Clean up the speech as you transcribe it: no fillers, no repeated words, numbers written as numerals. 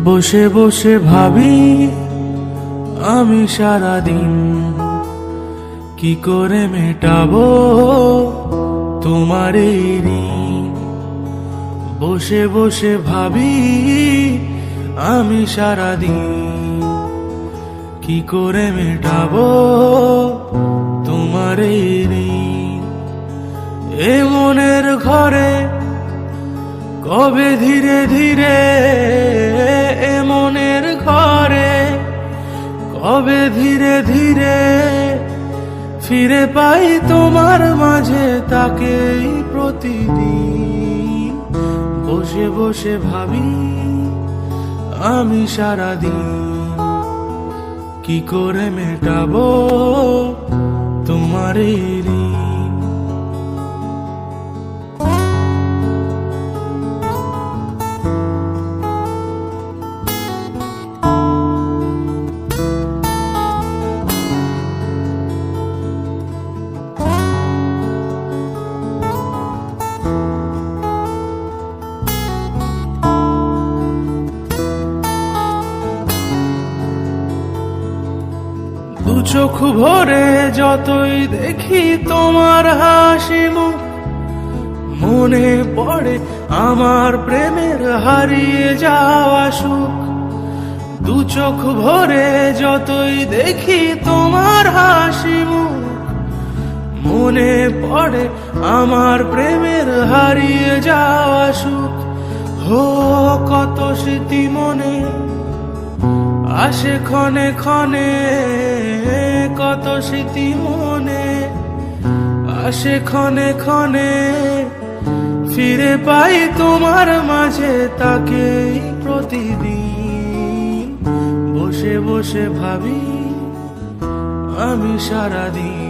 বসে বসে ভাবি আমি সারাদিন কি করে মেটাবো তোমার এই ঋণ। বসে বসে ভাবি আমি সারাদিন কি করে মেটাবো তোমার এই ঋণ। এ মনের ঘরে কবে ধীরে ধীরে, এ মনের ঘরে কবে ধীরে ধীরে ফিরে পাই তোমার মাঝে তাকেই প্রতিদিন। বসে বসে ভাবি আমি সারাদিন কি করে মেটাবো তোমার এই ঋণ। দু চোখ ভরে যতই দেখি তোমার হাসি মুখ, মনে পড়ে আমার প্রেমের হারিয়ে যাওয়া সুখ। দু চোখ ভরে যতই দেখি তোমার হাসি মুখ, মনে পড়ে আমার প্রেমের হারিয়ে যাওয়া সুখ। হো কত স্মৃতি মনে আসে ক্ষণে ক্ষণে, কত স্মৃতি মনে আসে ক্ষণে ক্ষণে ফিরে পাই তোমার মাঝে তাকেই প্রতিদিন। বসে বসে ভাবি আমি সারাদিন